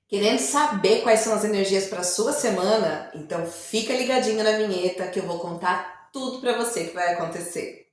Querendo saber quais são as energias para a sua semana? Então fica ligadinho na vinheta que eu vou contar tudo para você que vai acontecer.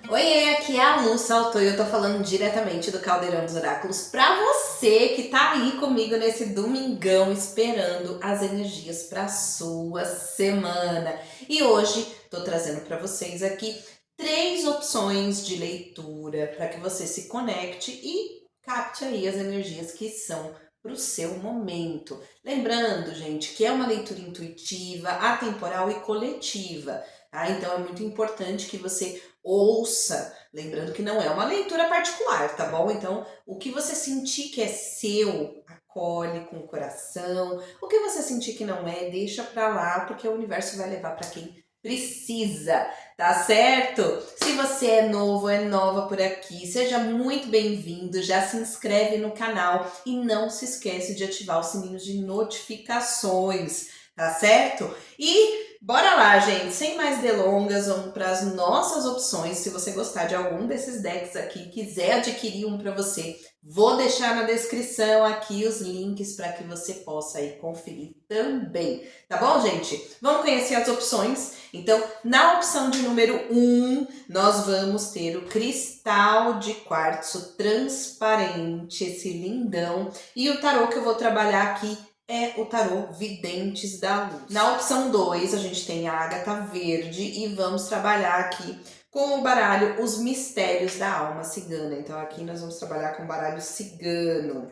Oiê, aqui é a Lu Saltou e eu tô falando diretamente do Caldeirão dos Oráculos para você que tá aí comigo nesse domingão esperando as energias para sua semana. E hoje tô trazendo para vocês aqui 3 opções de leitura para que você se conecte e capte aí as energias que são para o seu momento. Lembrando, gente, que é uma leitura intuitiva, atemporal e coletiva, tá? Então é muito importante que você ouça, lembrando que não é uma leitura particular, tá bom? Então, o que você sentir que é seu, acolhe com o coração. O que você sentir que não é, deixa pra lá, porque o universo vai levar pra quem precisa, tá certo? Se você é novo, é nova por aqui, seja muito bem-vindo, já se inscreve no canal e não se esquece de ativar os sininhos de notificações, tá certo? E bora lá, gente, sem mais delongas, vamos para as nossas opções. Se você gostar de algum desses decks aqui, quiser adquirir um para você, vou deixar na descrição aqui os links para que você possa aí conferir também. Tá bom, gente? Vamos conhecer as opções? Então, na opção de número 1, nós vamos ter o cristal de quartzo transparente, esse lindão. E o tarô que eu vou trabalhar aqui é o tarô Videntes da Luz. Na opção 2, a gente tem a ágata verde e vamos trabalhar aqui com o baralho Os Mistérios da Alma Cigana. Então aqui nós vamos trabalhar com o baralho cigano.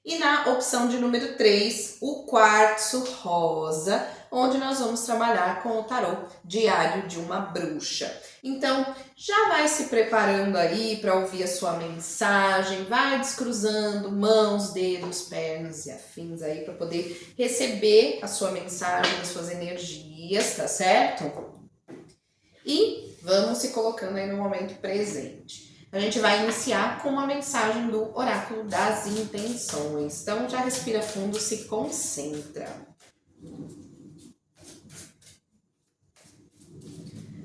E na opção de número 3, o quartzo rosa, onde nós vamos trabalhar com o tarô Diário de uma Bruxa. Então, já vai se preparando aí para ouvir a sua mensagem, vai descruzando mãos, dedos, pernas e afins aí para poder receber a sua mensagem, as suas energias, tá certo? E vamos se colocando aí no momento presente. A gente vai iniciar com uma mensagem do Oráculo das Intenções. Então já respira fundo, se concentra.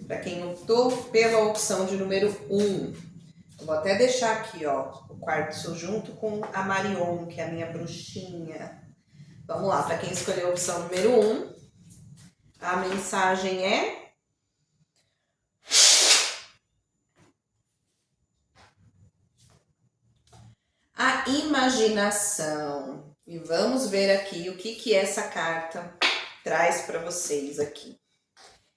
Para quem optou pela opção de número 1, eu vou até deixar aqui, ó, o quartzo junto com a Marion, que é a minha bruxinha. Vamos lá, para quem escolheu a opção número 1, a mensagem é: a imaginação. E vamos ver aqui o que essa carta traz para vocês aqui.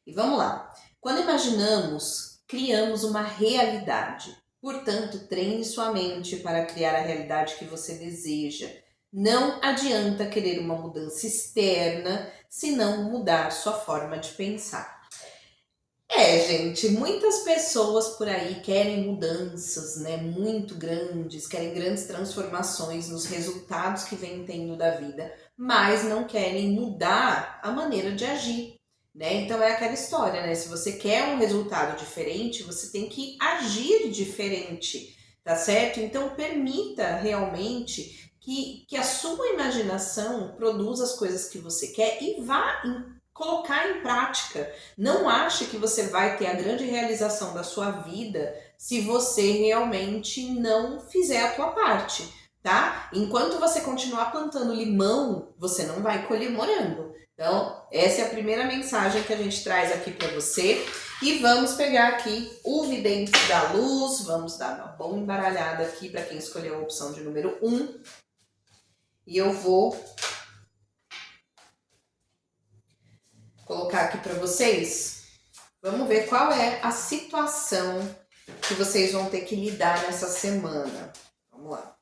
E vamos lá. Quando imaginamos, criamos uma realidade. Portanto, treine sua mente para criar a realidade que você deseja. Não adianta querer uma mudança externa se não mudar sua forma de pensar. Gente, muitas pessoas por aí querem mudanças, né, muito grandes, querem grandes transformações nos resultados que vêm tendo da vida, mas não querem mudar a maneira de agir, né? Então é aquela história, né? Se você quer um resultado diferente, você tem que agir diferente, tá certo? Então permita realmente que a sua imaginação produza as coisas que você quer e vá colocar em prática. Não ache que você vai ter a grande realização da sua vida se você realmente não fizer a tua parte, tá? Enquanto você continuar plantando limão, você não vai colher morango. Então, essa é a primeira mensagem que a gente traz aqui para você. E vamos pegar aqui o Vidente da Luz, vamos dar uma boa embaralhada aqui para quem escolheu a opção de número 1. E eu vou colocar aqui para vocês. Vamos ver qual é a situação que vocês vão ter que lidar nessa semana. Vamos lá.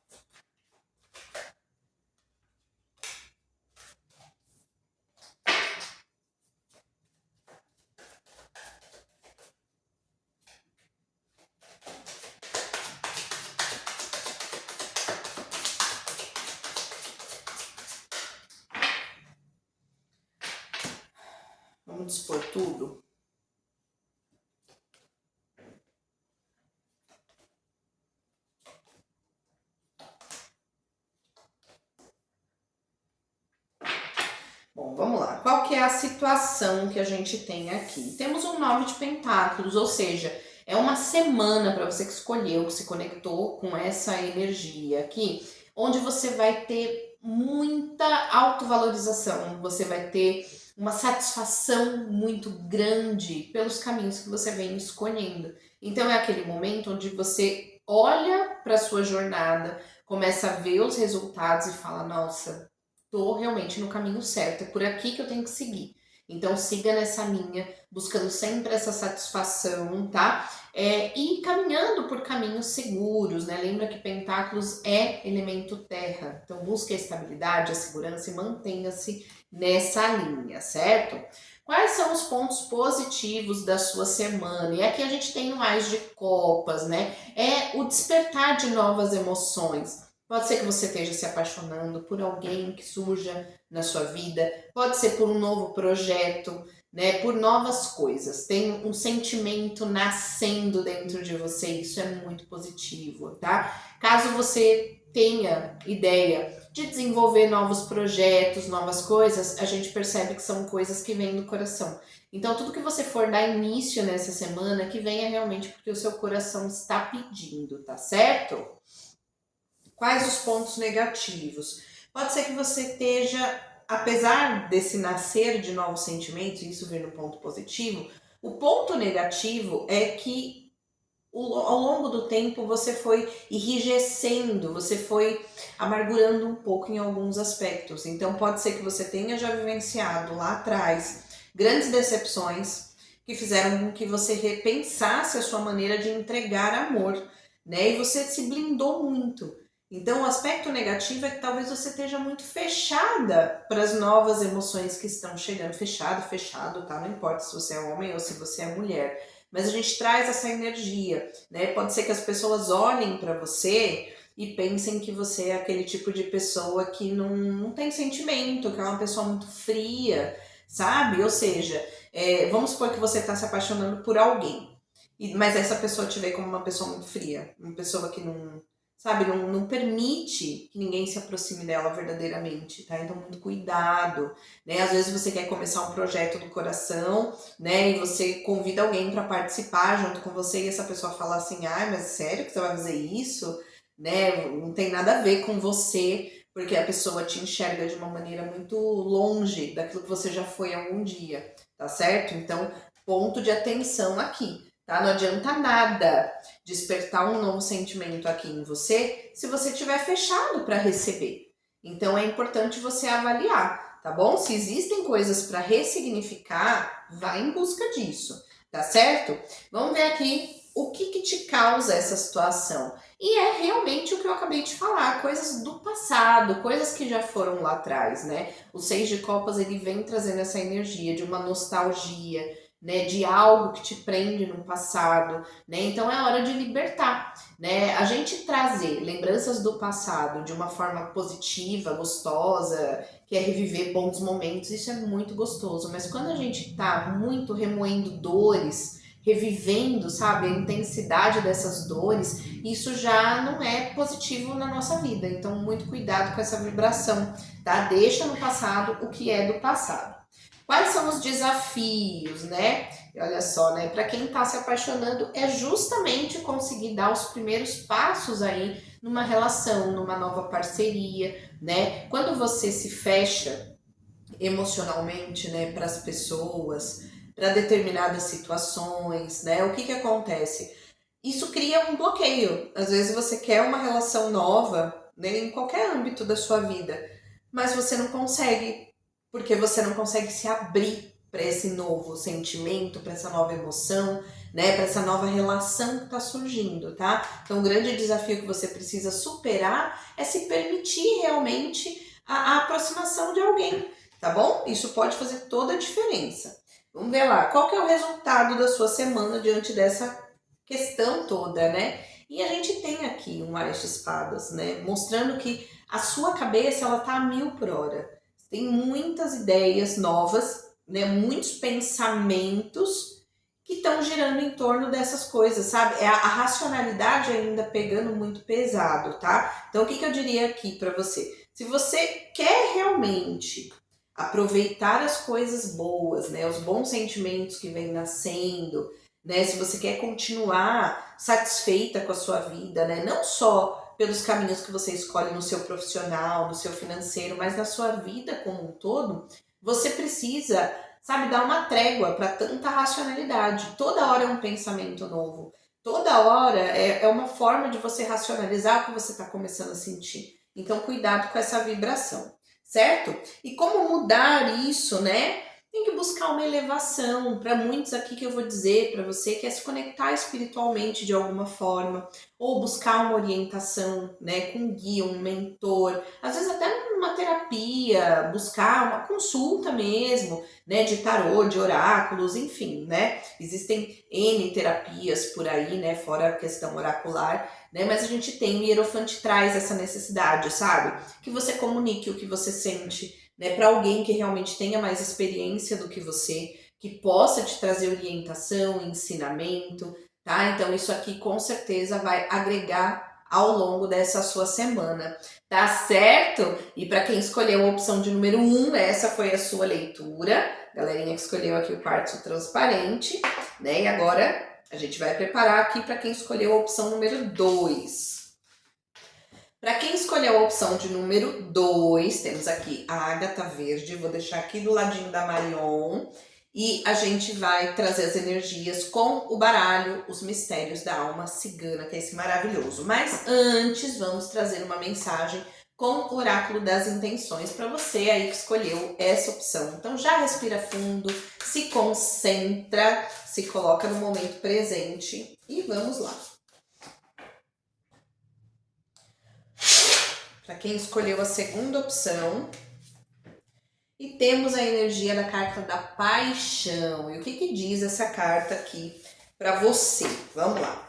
Vamos dispor tudo. Bom, vamos lá. Qual que é a situação que a gente tem aqui? Temos um 9 de pentáculos, ou seja, É uma semana para você que escolheu, que se conectou com essa energia aqui, onde você vai ter muita autovalorização, você vai ter uma satisfação muito grande pelos caminhos que você vem escolhendo. Então é aquele momento onde você olha para sua jornada, começa a ver os resultados e fala: nossa, tô realmente no caminho certo, é por aqui que eu tenho que seguir. Então siga nessa linha, buscando sempre essa satisfação, tá? E caminhando por caminhos seguros, né? Lembra que Pentáculos é elemento terra, então busque a estabilidade, a segurança e mantenha-se nessa linha, certo? Quais são os pontos positivos da sua semana? E aqui a gente tem o Ás de Copas, né? É o despertar de novas emoções. Pode ser que você esteja se apaixonando por alguém que surja na sua vida, pode ser por um novo projeto, né? Por novas coisas. Tem um sentimento nascendo dentro de você, isso é muito positivo, tá? Caso você tenha ideia de desenvolver novos projetos, novas coisas, a gente percebe que são coisas que vêm do coração. Então, tudo que você for dar início nessa semana, que venha realmente porque o seu coração está pedindo, tá certo? Quais os pontos negativos? Pode ser que você esteja, apesar desse nascer de novos sentimentos, e isso vir no ponto positivo, o ponto negativo é que ao longo do tempo você foi enrijecendo, você foi amargurando um pouco em alguns aspectos. Então pode ser que você tenha já vivenciado lá atrás grandes decepções que fizeram com que você repensasse a sua maneira de entregar amor, né? E você se blindou muito. Então o aspecto negativo é que talvez você esteja muito fechada para as novas emoções que estão chegando. Fechado, tá? Não importa se você é homem ou se você é mulher. Mas a gente traz essa energia, né? Pode ser que as pessoas olhem para você e pensem que você é aquele tipo de pessoa que não tem sentimento, que é uma pessoa muito fria, sabe? Ou seja, vamos supor que você está se apaixonando por alguém, mas essa pessoa te vê como uma pessoa muito fria, uma pessoa que não, sabe, não permite que ninguém se aproxime dela verdadeiramente, tá? Então, muito cuidado, né? Às vezes você quer começar um projeto do coração, né? E você convida alguém para participar junto com você e essa pessoa fala assim: ai, mas sério que você vai fazer isso? Né? Não tem nada a ver com você, porque a pessoa te enxerga de uma maneira muito longe daquilo que você já foi algum dia, tá certo? Então, ponto de atenção aqui, tá? Não adianta nada despertar um novo sentimento aqui em você se você estiver fechado para receber. Então, é importante você avaliar, tá bom? Se existem coisas para ressignificar, vá em busca disso, tá certo? Vamos ver aqui o que te causa essa situação. E é realmente o que eu acabei de falar, coisas do passado, coisas que já foram lá atrás, né? O Seis de Copas, ele vem trazendo essa energia de uma nostalgia, né, de algo que te prende no passado, né? Então é hora de libertar, né? A gente trazer lembranças do passado de uma forma positiva, gostosa, que é reviver bons momentos, isso é muito gostoso, mas quando a gente tá muito remoendo dores, revivendo, sabe, a intensidade dessas dores, isso já não é positivo na nossa vida. Então, muito cuidado com essa vibração, tá? Deixa no passado o que é do passado. Quais são os desafios, né? E olha só, né? Para quem está se apaixonando, é justamente conseguir dar os primeiros passos aí numa relação, numa nova parceria, né? Quando você se fecha emocionalmente, né, para as pessoas, para determinadas situações, né? O que acontece? Isso cria um bloqueio. Às vezes você quer uma relação nova, né, em qualquer âmbito da sua vida, mas você não consegue, porque você não consegue se abrir para esse novo sentimento, para essa nova emoção, né, para essa nova relação que está surgindo, tá? Então, o grande desafio que você precisa superar é se permitir realmente a aproximação de alguém, tá bom? Isso pode fazer toda a diferença. Vamos ver lá, qual que é o resultado da sua semana diante dessa questão toda, né? E a gente tem aqui um Ás de Espadas, né? Mostrando que a sua cabeça, ela tá a 1000 por hora. Tem muitas ideias novas, né? Muitos pensamentos que estão girando em torno dessas coisas, sabe? É a racionalidade ainda pegando muito pesado, tá? Então, o que eu diria aqui para você? Se você quer realmente aproveitar as coisas boas, né? Os bons sentimentos que vêm nascendo, né? Se você quer continuar satisfeita com a sua vida, né? Não só pelos caminhos que você escolhe no seu profissional, no seu financeiro, mas na sua vida como um todo, você precisa, sabe, dar uma trégua para tanta racionalidade. Toda hora é um pensamento novo. Toda hora é uma forma de você racionalizar o que você está começando a sentir. Então, cuidado com essa vibração, certo? E como mudar isso, né? Tem que buscar uma elevação. Para muitos aqui que eu vou dizer para você que é se conectar espiritualmente de alguma forma, ou buscar uma orientação, né, com um guia, um mentor, às vezes até uma terapia, buscar uma consulta mesmo, né, de tarô, de oráculos, enfim, né? Existem N terapias por aí, né, fora a questão oracular, né? Mas a gente tem, o Hierofante traz essa necessidade, sabe? Que você comunique o que você sente, né, para alguém que realmente tenha mais experiência do que você, que possa te trazer orientação, ensinamento, tá? Então isso aqui com certeza vai agregar ao longo dessa sua semana, tá certo? E para quem escolheu a opção de número 1, essa foi a sua leitura. Galerinha que escolheu aqui o quartzo transparente, né? E agora a gente vai preparar aqui para quem escolheu a opção número 2. Para quem escolheu a opção de número 2, temos aqui a ágata verde, vou deixar aqui do ladinho da Marion, e a gente vai trazer as energias com o baralho, os mistérios da alma cigana, que é esse maravilhoso. Mas antes, vamos trazer uma mensagem com o oráculo das intenções para você aí que escolheu essa opção. Então já respira fundo, se concentra, se coloca no momento presente e vamos lá. Para quem escolheu a segunda opção, e temos a energia da carta da paixão. E o que diz essa carta aqui para você? Vamos lá.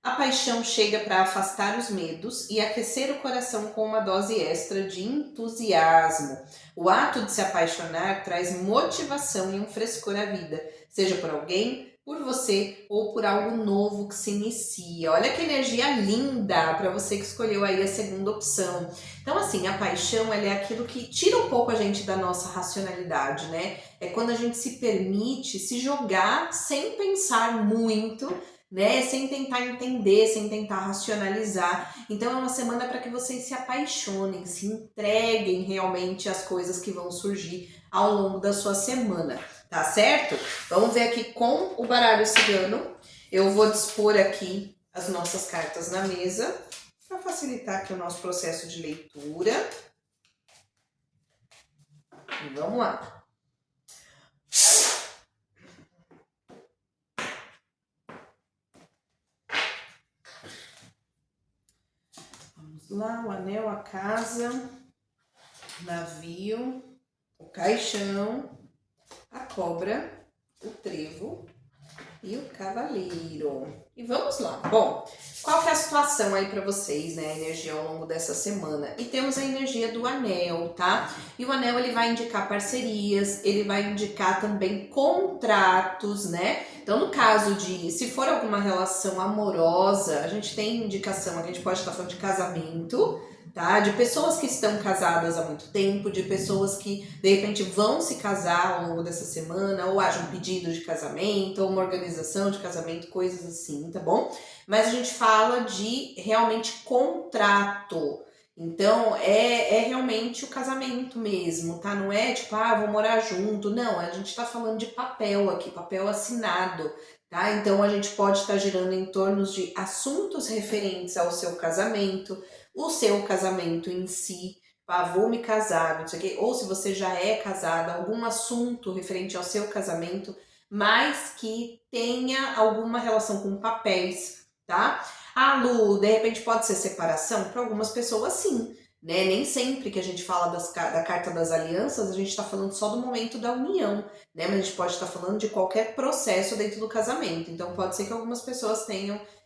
A paixão chega para afastar os medos e aquecer o coração com uma dose extra de entusiasmo. O ato de se apaixonar traz motivação e um frescor à vida, seja por alguém, por você ou por algo novo que se inicia. Olha que energia linda para você que escolheu aí a segunda opção. Então, assim, a paixão ela é aquilo que tira um pouco a gente da nossa racionalidade, né? É quando a gente se permite se jogar sem pensar muito, né? Sem tentar entender, sem tentar racionalizar. Então é uma semana para que vocês se apaixonem, se entreguem realmente às coisas que vão surgir ao longo da sua semana, tá certo? Vamos ver aqui com o baralho cigano. Eu vou dispor aqui as nossas cartas na mesa para facilitar aqui o nosso processo de leitura. E vamos lá. Lá, o anel, a casa, o navio, o caixão, a cobra, o trevo e o cavaleiro. E vamos lá. Bom, qual que é a situação aí para vocês, né? A energia ao longo dessa semana. E temos a energia do anel, tá? E o anel, ele vai indicar parcerias, ele vai indicar também contratos, né? Então, no caso de, se for alguma relação amorosa, a gente tem indicação, a gente pode estar falando de casamento, tá? De pessoas que estão casadas há muito tempo, de pessoas que, de repente, vão se casar ao longo dessa semana, ou haja um pedido de casamento, ou uma organização de casamento, coisas assim, tá bom? Mas a gente fala de realmente contrato. Então, é realmente o casamento mesmo, tá? Não é tipo, vou morar junto. Não, a gente tá falando de papel aqui, papel assinado, tá? Então, a gente pode estar girando em torno de assuntos referentes ao seu casamento, o seu casamento em si, vou me casar, não sei o quê, ou se você já é casada, algum assunto referente ao seu casamento, mas que tenha alguma relação com papéis, tá? Lu, de repente pode ser separação? Para algumas pessoas, sim. Né? Nem sempre que a gente fala da carta das alianças, a gente está falando só do momento da união, né? Mas a gente pode estar falando de qualquer processo dentro do casamento. Então pode ser que algumas pessoas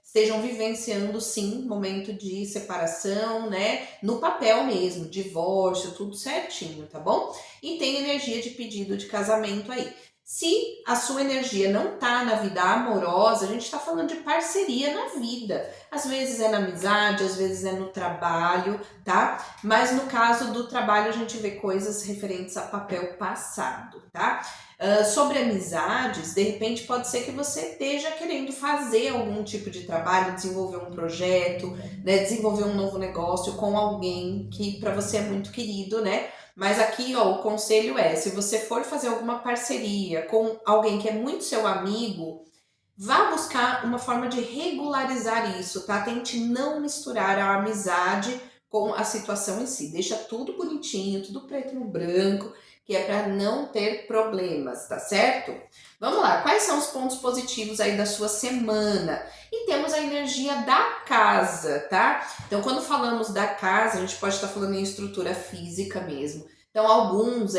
estejam vivenciando, sim, momento de separação, né? No papel mesmo, divórcio, tudo certinho, tá bom? E tem energia de pedido de casamento aí. Se a sua energia não tá na vida amorosa, a gente está falando de parceria na vida. Às vezes é na amizade, às vezes é no trabalho, tá? Mas no caso do trabalho a gente vê coisas referentes a papel passado, tá? Sobre amizades, de repente pode ser que você esteja querendo fazer algum tipo de trabalho, desenvolver um projeto, né? Desenvolver um novo negócio com alguém que para você é muito querido, né? Mas aqui, ó, o conselho é, se você for fazer alguma parceria com alguém que é muito seu amigo, vá buscar uma forma de regularizar isso, tá? Tente não misturar a amizade com a situação em si. Deixa tudo bonitinho, tudo preto no branco, que é para não ter problemas, tá certo? Vamos lá, quais são os pontos positivos aí da sua semana? E temos a energia da casa, tá? Então, quando falamos da casa, a gente pode estar falando em estrutura física mesmo. Então, alguns,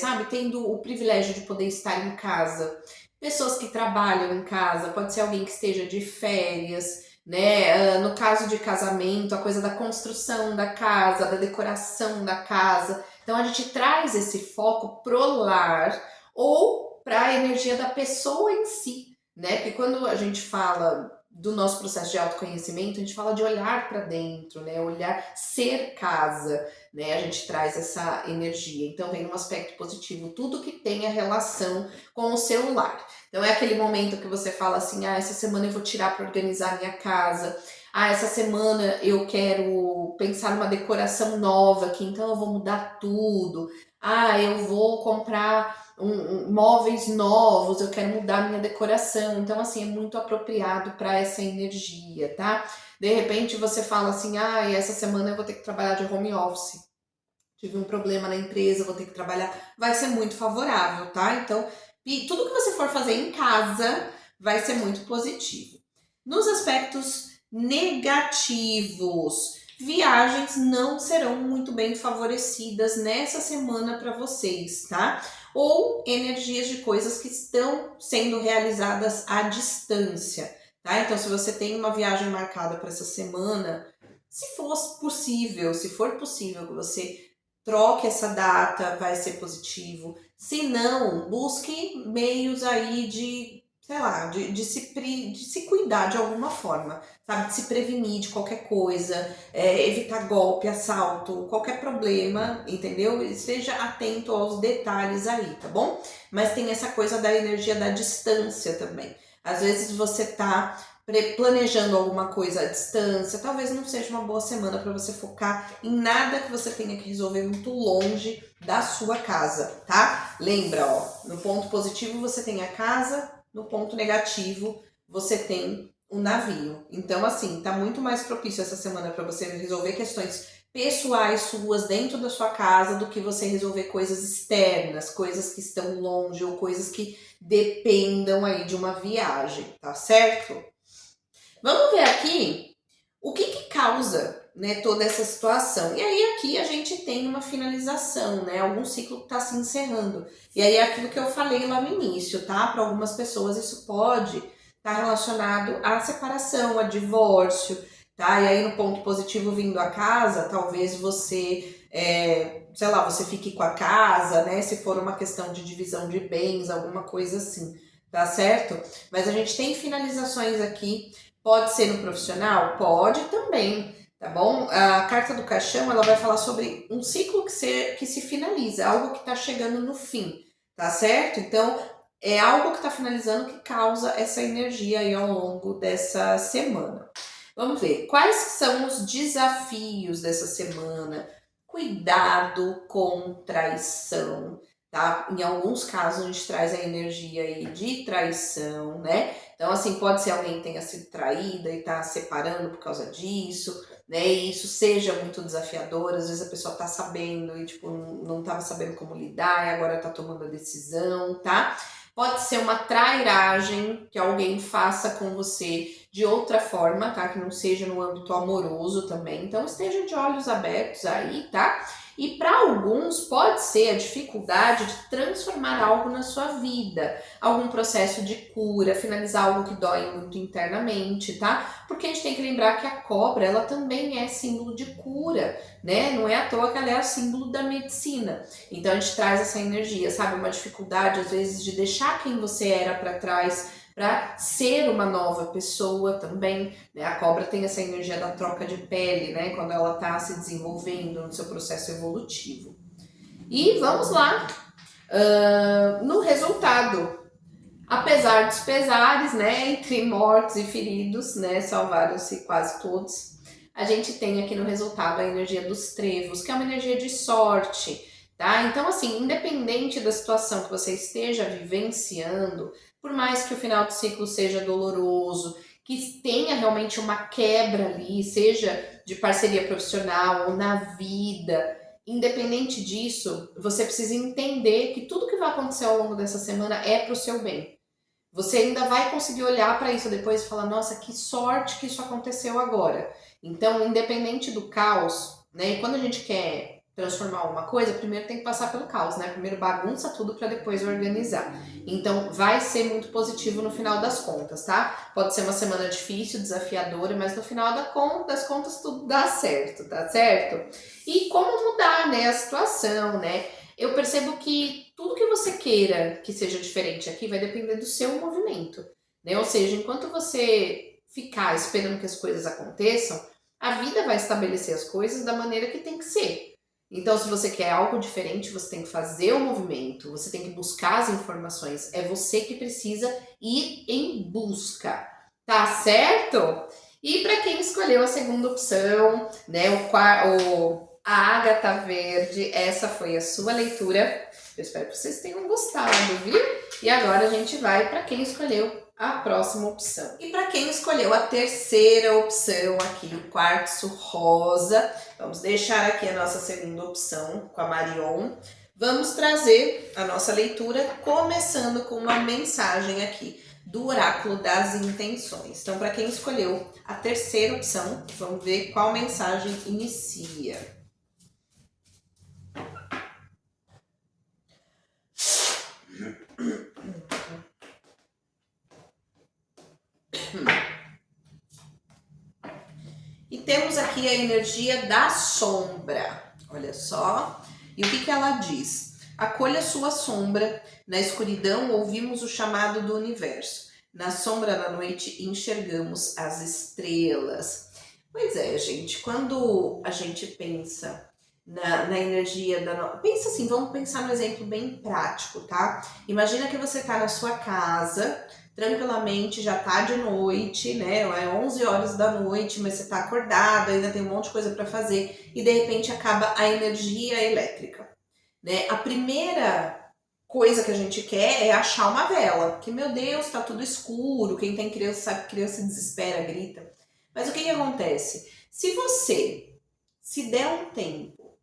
sabe, tendo o privilégio de poder estar em casa. Pessoas que trabalham em casa, pode ser alguém que esteja de férias, né? No caso de casamento, a coisa da construção da casa, da decoração da casa. Então, a gente traz esse foco pro lar ou para a energia da pessoa em si, né? Porque quando a gente fala do nosso processo de autoconhecimento, a gente fala de olhar para dentro, né? Olhar, ser casa, né? A gente traz essa energia. Então, vem um aspecto positivo, tudo que tenha relação com o celular. Então, é aquele momento que você fala assim: ah, essa semana eu vou tirar para organizar minha casa. Ah, essa semana eu quero pensar numa decoração nova aqui, então eu vou mudar tudo. Ah, eu vou comprar móveis novos, eu quero mudar minha decoração. Então, assim, é muito apropriado para essa energia, tá? De repente você fala assim: ah, essa semana eu vou ter que trabalhar de home office. Tive um problema na empresa, vou ter que trabalhar. Vai ser muito favorável, tá? Então, e tudo que você for fazer em casa vai ser muito positivo. Nos aspectos negativos, viagens não serão muito bem favorecidas nessa semana para vocês, tá? Ou energias de coisas que estão sendo realizadas à distância, tá? Então, se você tem uma viagem marcada para essa semana, se for possível que você troque essa data, vai ser positivo. Se não, busque meios aí de, sei lá, de se cuidar de alguma forma, sabe? De se prevenir de qualquer coisa, evitar golpe, assalto, qualquer problema, entendeu? Esteja atento aos detalhes aí, tá bom? Mas tem essa coisa da energia da distância também. Às vezes você tá planejando alguma coisa à distância, talvez não seja uma boa semana para você focar em nada que você tenha que resolver muito longe da sua casa, tá? Lembra, ó, no ponto positivo você tem a casa, no ponto negativo você tem o navio. Então, assim, tá muito mais propício essa semana para você resolver questões pessoais suas dentro da sua casa do que você resolver coisas externas, coisas que estão longe ou coisas que dependam aí de uma viagem, tá certo? Vamos ver aqui o que causa, né, toda essa situação. E aí aqui a gente tem uma finalização, né? Algum ciclo que está se encerrando. E aí é aquilo que eu falei lá no início, tá? Para algumas pessoas isso pode estar relacionado à separação, a divórcio, tá? E aí no ponto positivo vindo a casa, talvez você, sei lá, você fique com a casa, né? Se for uma questão de divisão de bens, alguma coisa assim, tá certo? Mas a gente tem finalizações aqui. Pode ser no profissional? Pode também, tá bom? A carta do caixão, ela vai falar sobre um ciclo que se finaliza, algo que está chegando no fim, tá certo? Então, é algo que está finalizando que causa essa energia aí ao longo dessa semana. Vamos ver, quais são os desafios dessa semana? Cuidado com traição, tá? Em alguns casos a gente traz a energia aí de traição, né? Então, assim, pode ser alguém que tenha sido traída e tá separando por causa disso, né? E isso seja muito desafiador, às vezes a pessoa tá sabendo e, tipo, não tava sabendo como lidar e agora tá tomando a decisão, tá? Pode ser uma trairagem que alguém faça com você de outra forma, tá? Que não seja no âmbito amoroso também. Então, esteja de olhos abertos aí, tá? E para alguns pode ser a dificuldade de transformar algo na sua vida, algum processo de cura, finalizar algo que dói muito internamente, tá? Porque a gente tem que lembrar que a cobra, ela também é símbolo de cura, né? Não é à toa que ela é o símbolo da medicina. Então a gente traz essa energia, sabe? Uma dificuldade às vezes de deixar quem você era para trás, para ser uma nova pessoa também, né? A cobra tem essa energia da troca de pele, né? Quando ela está se desenvolvendo no seu processo evolutivo. E vamos lá, no resultado. Apesar dos pesares, né? Entre mortos e feridos, né? Salvaram-se quase todos. A gente tem aqui no resultado a energia dos trevos, que é uma energia de sorte, tá? Então, assim, independente da situação que você esteja vivenciando, por mais que o final do ciclo seja doloroso, que tenha realmente uma quebra ali, seja de parceria profissional ou na vida, independente disso, você precisa entender que tudo que vai acontecer ao longo dessa semana é para o seu bem. Você ainda vai conseguir olhar para isso depois e falar, nossa, que sorte que isso aconteceu agora. Então, independente do caos, né? E quando a gente quer transformar uma coisa, primeiro tem que passar pelo caos, né? Primeiro bagunça tudo para depois organizar. Então, vai ser muito positivo no final das contas, tá? Pode ser uma semana difícil, desafiadora, mas no final das contas tudo dá certo, tá certo? E como mudar, né, a situação, né? Eu percebo que tudo que você queira que seja diferente aqui vai depender do seu movimento, né? Ou seja, enquanto você ficar esperando que as coisas aconteçam, a vida vai estabelecer as coisas da maneira que tem que ser. Então, se você quer algo diferente, você tem que fazer o movimento, você tem que buscar as informações. É você que precisa ir em busca, tá certo? E para quem escolheu a segunda opção, né, a Ágata Verde, essa foi a sua leitura. Eu espero que vocês tenham gostado, viu? E agora a gente vai para quem escolheu a próxima opção. E para quem escolheu a terceira opção aqui, o quartzo rosa, vamos deixar aqui a nossa segunda opção com a Marion. Vamos trazer a nossa leitura começando com uma mensagem aqui do oráculo das intenções. Então, para quem escolheu a terceira opção, vamos ver qual mensagem inicia. E temos aqui a energia da sombra, olha só. E o que ela diz? Acolha sua sombra, na escuridão ouvimos o chamado do universo. Na sombra da noite enxergamos as estrelas. Pois é, gente, quando a gente pensa na energia da... Pensa assim, vamos pensar no exemplo bem prático, tá? Imagina que você tá na sua casa, tranquilamente, já tá de noite, né? É 11 horas da noite, mas você tá acordado, ainda tem um monte de coisa para fazer e de repente acaba a energia elétrica, né? A primeira coisa que a gente quer é achar uma vela, porque meu Deus, tá tudo escuro, quem tem criança sabe que criança desespera, grita. Mas o que acontece? Se você se der um tempo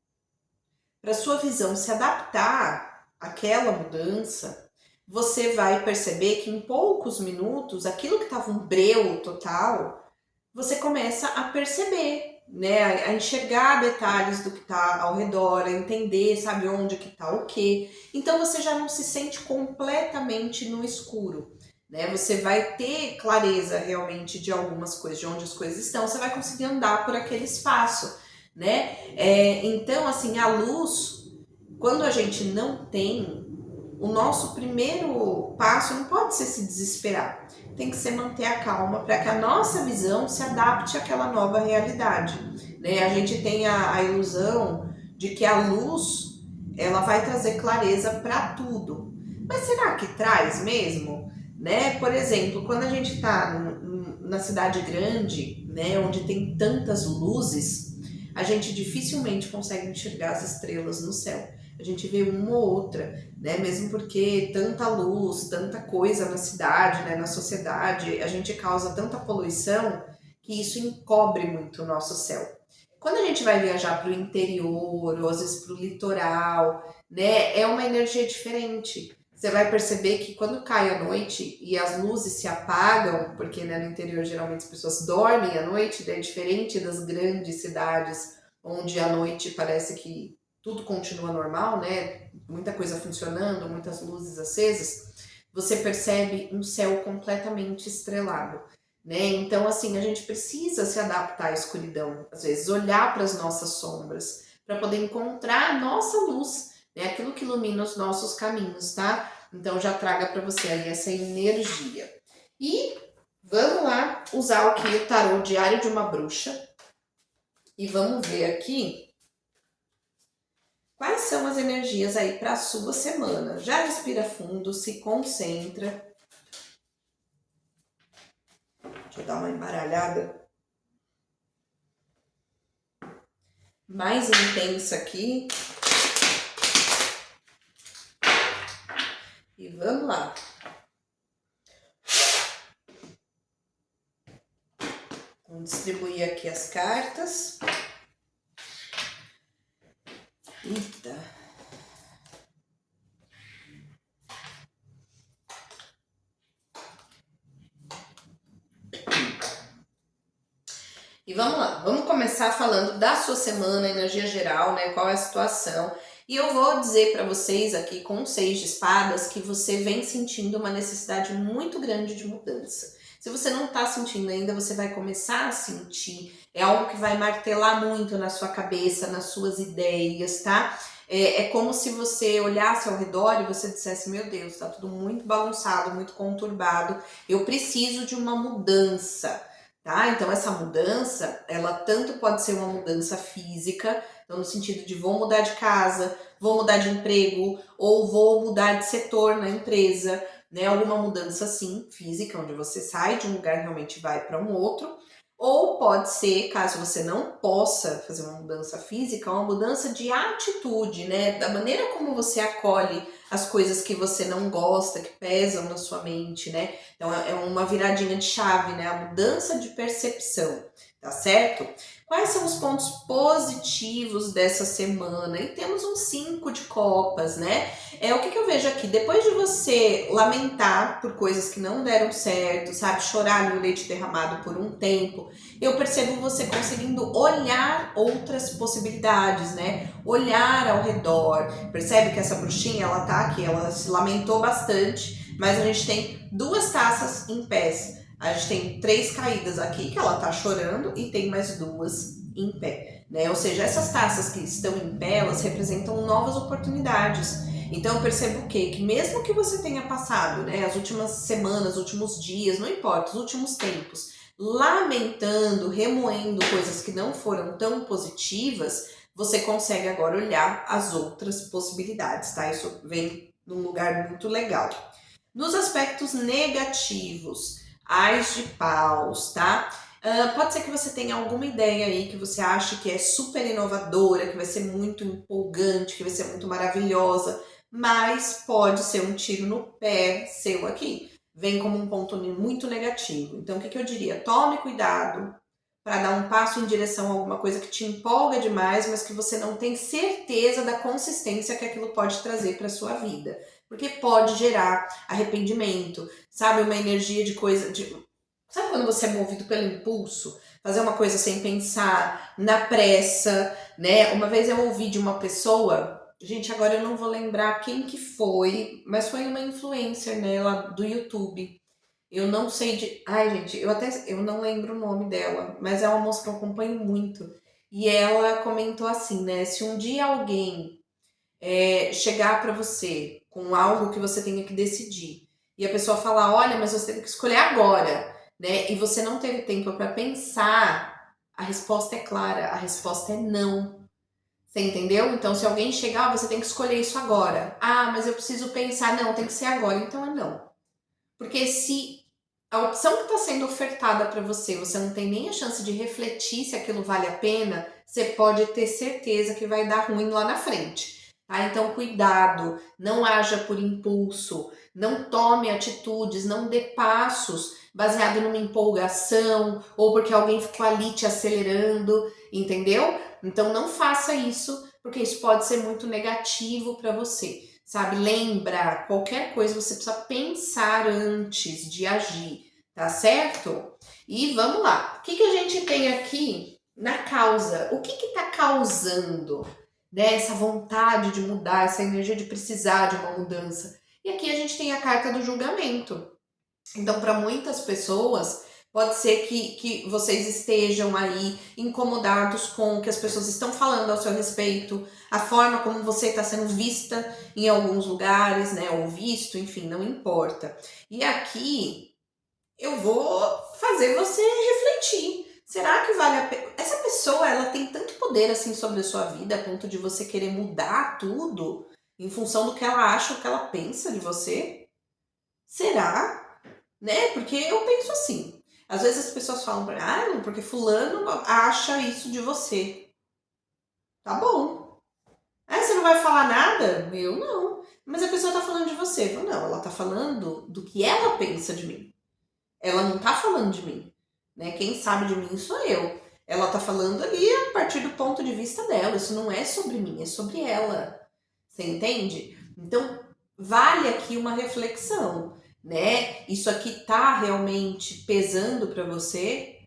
para sua visão se adaptar àquela mudança, você vai perceber que em poucos minutos, aquilo que estava um breu total, você começa a perceber, né? A enxergar detalhes do que está ao redor, a entender, sabe, onde que está o quê. Então você já não se sente completamente no escuro, né? Você vai ter clareza realmente de algumas coisas, de onde as coisas estão, você vai conseguir andar por aquele espaço, né? Então, assim, a luz, quando a gente não tem, o nosso primeiro passo não pode ser se desesperar, tem que ser manter a calma para que a nossa visão se adapte àquela nova realidade, né? A gente tem a ilusão de que a luz ela vai trazer clareza para tudo, mas será que traz mesmo? Né? Por exemplo, quando a gente está na cidade grande, né, onde tem tantas luzes, a gente dificilmente consegue enxergar as estrelas no céu. A gente vê uma ou outra, né? Mesmo porque tanta luz, tanta coisa na cidade, né? Na sociedade, a gente causa tanta poluição que isso encobre muito o nosso céu. Quando a gente vai viajar para o interior, ou às vezes para o litoral, né? É uma energia diferente. Você vai perceber que quando cai a noite e as luzes se apagam, porque né, no interior geralmente as pessoas dormem à noite, é diferente das grandes cidades, onde à noite parece que tudo continua normal, né? Muita coisa funcionando, muitas luzes acesas, você percebe um céu completamente estrelado, né? Então, assim, a gente precisa se adaptar à escuridão, às vezes olhar para as nossas sombras, para poder encontrar a nossa luz, né? Aquilo que ilumina os nossos caminhos, tá? Então, já traga para você aí essa energia. E vamos lá usar aqui o tarô Diário de uma Bruxa e vamos ver aqui quais são as energias aí para a sua semana. Já respira fundo, se concentra. Deixa eu dar uma embaralhada mais intensa aqui. E vamos lá. Vamos distribuir aqui as cartas. Eita. E vamos lá, vamos começar falando da sua semana, energia geral, né? Qual é a situação? E eu vou dizer para vocês aqui com o 6 de espadas que você vem sentindo uma necessidade muito grande de mudança. Se você não está sentindo ainda, você vai começar a sentir. É algo que vai martelar muito na sua cabeça, nas suas ideias, tá? É como se você olhasse ao redor e você dissesse, meu Deus, tá tudo muito bagunçado, muito conturbado. Eu preciso de uma mudança. Tá? Então essa mudança, ela tanto pode ser uma mudança física, então no sentido de vou mudar de casa, vou mudar de emprego, ou vou mudar de setor na empresa, né? Alguma mudança assim, física, onde você sai de um lugar e realmente vai para um outro. Ou pode ser, caso você não possa fazer uma mudança física, uma mudança de atitude, né? Da maneira como você acolhe as coisas que você não gosta, que pesam na sua mente, né? Então é uma viradinha de chave, né? A mudança de percepção, tá certo? Quais são os pontos positivos dessa semana? E temos um 5 de copas, né? O que eu vejo aqui? Depois de você lamentar por coisas que não deram certo, sabe? Chorar no leite derramado por um tempo, eu percebo você conseguindo olhar outras possibilidades, né? Olhar ao redor. Percebe que essa bruxinha, ela tá aqui, ela se lamentou bastante, mas a gente tem 2 taças em pés. A gente tem 3 caídas aqui, que ela tá chorando, e tem mais 2 em pé, né? Ou seja, essas taças que estão em pé, elas representam novas oportunidades. Então eu percebo o quê? Que mesmo que você tenha passado, né, as últimas semanas, últimos dias, não importa, os últimos tempos, lamentando, remoendo coisas que não foram tão positivas, você consegue agora olhar as outras possibilidades, tá? Isso vem num lugar muito legal. Nos aspectos negativos, Ás de paus, tá? Pode ser que você tenha alguma ideia aí que você acha que é super inovadora, que vai ser muito empolgante, que vai ser muito maravilhosa, mas pode ser um tiro no pé seu aqui. Vem como um ponto muito negativo. Então, o que eu diria? Tome cuidado para dar um passo em direção a alguma coisa que te empolga demais, mas que você não tem certeza da consistência que aquilo pode trazer para sua vida. Porque pode gerar arrependimento, sabe? Uma energia de coisa. Sabe quando você é movido pelo impulso? Fazer uma coisa sem pensar, na pressa, né? Uma vez eu ouvi de uma pessoa, gente, agora eu não vou lembrar quem que foi, mas foi uma influencer, né, lá do YouTube. Eu não sei de. Ai, gente, eu não lembro o nome dela, mas é uma moça que eu acompanho muito. E ela comentou assim, né? Se um dia alguém chegar para você com algo que você tenha que decidir e a pessoa falar, olha, mas você tem que escolher agora, né? E você não teve tempo para pensar, a resposta é clara, a resposta é não. Você entendeu? Então, se alguém chegar, você tem que escolher isso agora. Ah, mas eu preciso pensar, não, tem que ser agora. Então é não. Porque se a opção que está sendo ofertada para você, você não tem nem a chance de refletir se aquilo vale a pena, você pode ter certeza que vai dar ruim lá na frente. Tá? Então, cuidado, não haja por impulso, não tome atitudes, não dê passos baseado numa empolgação ou porque alguém ficou ali te acelerando, entendeu? Então, não faça isso, porque isso pode ser muito negativo para você. Sabe, lembra, qualquer coisa você precisa pensar antes de agir, tá certo? E vamos lá, o que a gente tem aqui na causa? O que tá causando né? Essa vontade de mudar, essa energia de precisar de uma mudança. E aqui a gente tem a carta do julgamento. Então, para muitas pessoas, pode ser que vocês estejam aí incomodados com o que as pessoas estão falando ao seu respeito, a forma como você está sendo vista em alguns lugares, né? Ou visto, enfim, não importa. E aqui eu vou fazer você refletir. Será que vale a pena? Essa pessoa, ela tem tanto poder assim sobre a sua vida, a ponto de você querer mudar tudo em função do que ela acha, o que ela pensa de você? Será? Né? Porque eu penso assim. Às vezes as pessoas falam pra mim, ah, porque fulano acha isso de você. Tá bom. Ah, você não vai falar nada? Eu não. Mas a pessoa tá falando de você. Eu, não, ela tá falando do que ela pensa de mim. Ela não tá falando de mim, né? Quem sabe de mim sou eu. Ela tá falando ali a partir do ponto de vista dela. Isso não é sobre mim, é sobre ela. Você entende? Então, vale aqui uma reflexão, né? Isso aqui tá realmente pesando para você,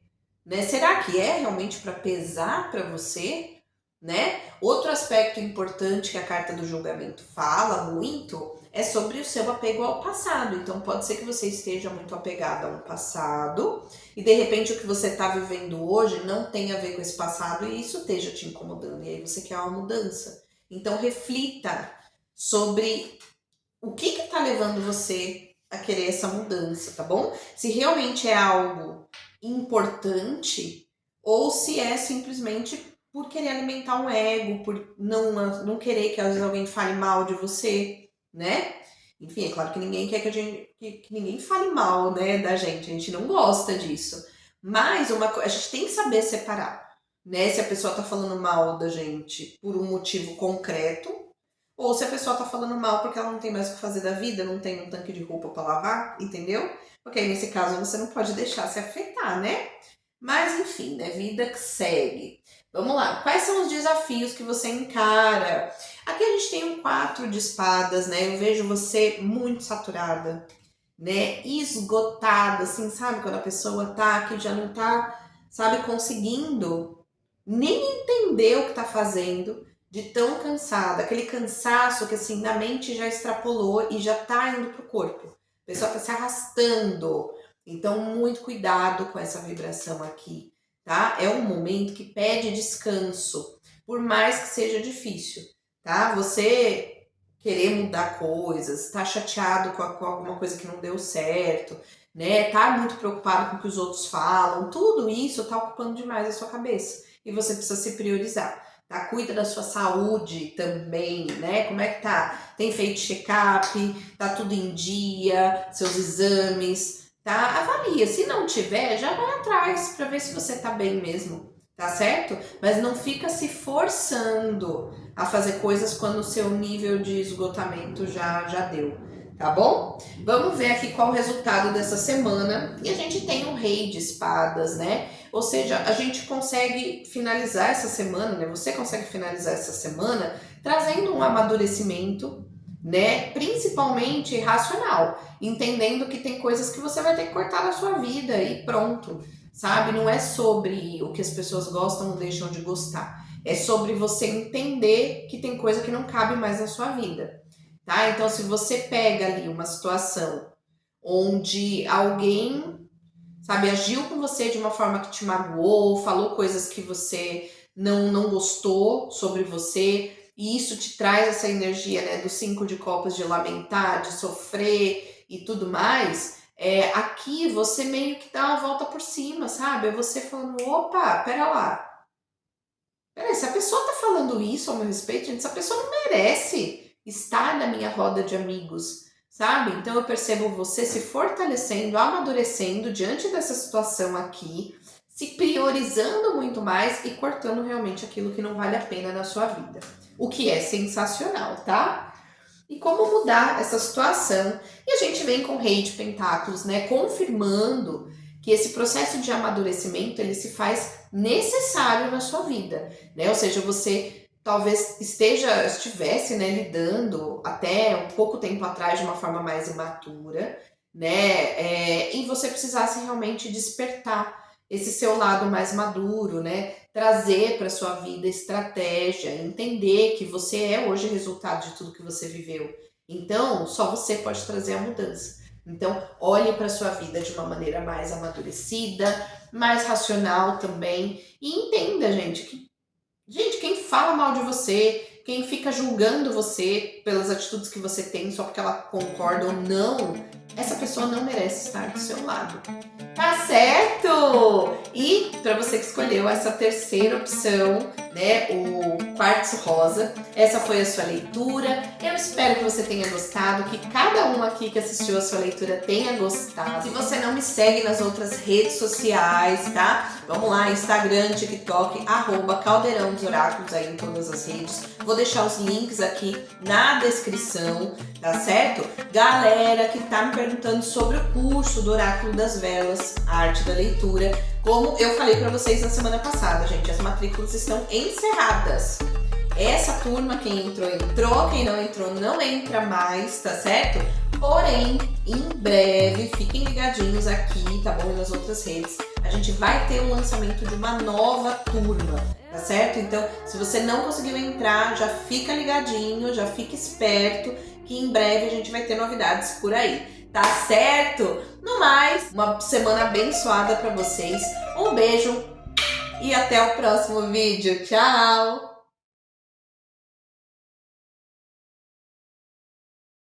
né? Será que é realmente para pesar para você, né? Outro aspecto importante que a carta do julgamento fala muito é sobre o seu apego ao passado. Então pode ser que você esteja muito apegado a um passado e de repente o que você está vivendo hoje não tem a ver com esse passado e isso esteja te incomodando e aí você quer uma mudança. Então reflita sobre o que está levando você a querer essa mudança, tá bom? Se realmente é algo importante ou se é simplesmente por querer alimentar um ego, por não querer que às vezes alguém fale mal de você, né? Enfim, é claro que ninguém quer que ninguém fale mal, né, da gente. A gente não gosta disso. Mas a gente tem que saber separar, né? Se a pessoa tá falando mal da gente por um motivo concreto ou se a pessoa tá falando mal porque ela não tem mais o que fazer da vida, não tem um tanque de roupa para lavar, entendeu? Porque aí nesse caso você não pode deixar se afetar, né? Mas enfim, né? Vida que segue. Vamos lá. Quais são os desafios que você encara? Aqui a gente tem um 4 de espadas, né? Eu vejo você muito saturada, né? Esgotada, assim, sabe? Quando a pessoa tá que já não tá, sabe, conseguindo nem entender o que tá fazendo, de tão cansada, aquele cansaço que assim na mente já extrapolou e já tá indo pro corpo. A pessoa tá se arrastando. Então, muito cuidado com essa vibração aqui, tá? É um momento que pede descanso, por mais que seja difícil, tá? Você querer mudar coisas, tá chateado com alguma coisa que não deu certo, né? Tá muito preocupado com o que os outros falam, tudo isso tá ocupando demais a sua cabeça e você precisa se priorizar. Tá? Cuida da sua saúde também, né? Como é que tá? Tem feito check-up? Tá tudo em dia? Seus exames, tá? Avalia. Se não tiver, já vai atrás para ver se você tá bem mesmo, tá certo? Mas não fica se forçando a fazer coisas quando o seu nível de esgotamento já deu, tá bom? Vamos ver aqui qual o resultado dessa semana. E a gente tem um rei de espadas, né? Ou seja, a gente consegue finalizar essa semana, né? Você consegue finalizar essa semana trazendo um amadurecimento, né? Principalmente racional, entendendo que tem coisas que você vai ter que cortar na sua vida e pronto, sabe? Não é sobre o que as pessoas gostam ou deixam de gostar. É sobre você entender que tem coisa que não cabe mais na sua vida, tá? Então, se você pega ali uma situação onde alguém, sabe, agiu com você de uma forma que te magoou, falou coisas que você não gostou sobre você, e isso te traz essa energia, né, dos 5 de copas de lamentar, de sofrer e tudo mais, aqui você meio que dá uma volta por cima, sabe? É você falando, opa, pera lá. Peraí, se a pessoa tá falando isso ao meu respeito, gente, essa pessoa não merece estar na minha roda de amigos, sabe? Então eu percebo você se fortalecendo, amadurecendo diante dessa situação aqui, se priorizando muito mais e cortando realmente aquilo que não vale a pena na sua vida. O que é sensacional, tá? E como mudar essa situação? E a gente vem com o Rei de Pentáculos, né? Confirmando que esse processo de amadurecimento ele se faz necessário na sua vida, né? Ou seja, você talvez estivesse, né, lidando até um pouco tempo atrás de uma forma mais imatura, né? E você precisasse realmente despertar esse seu lado mais maduro, né? Trazer para sua vida estratégia, entender que você é hoje resultado de tudo que você viveu. Então, só você pode trazer a mudança. Então, olhe para sua vida de uma maneira mais amadurecida, mais racional também e entenda, gente, quem fala mal de você, quem fica julgando você pelas atitudes que você tem só porque ela concorda ou não, essa pessoa não merece estar do seu lado. Tá certo? E para você que escolheu essa terceira opção, né, o quartzo rosa, essa foi a sua leitura. Eu espero que você tenha gostado, que cada um aqui que assistiu a sua leitura tenha gostado. Se você não me segue nas outras redes sociais, tá? Vamos lá, Instagram, TikTok, @Caldeirão dos Oráculos aí em todas as redes. Vou deixar os links aqui na descrição, tá certo? Galera que tá me perguntando sobre o curso do Oráculo das Velas, a arte da leitura. Como eu falei para vocês na semana passada, gente, as matrículas estão encerradas. Essa turma, quem entrou, quem não entrou, não entra mais, tá certo? Porém, em breve, fiquem ligadinhos aqui, tá bom? E nas outras redes, a gente vai ter o lançamento de uma nova turma, tá certo? Então, se você não conseguiu entrar, já fica ligadinho, já fica esperto, que em breve a gente vai ter novidades por aí, tá certo? No mais, uma semana abençoada para vocês, um beijo e até o próximo vídeo, tchau!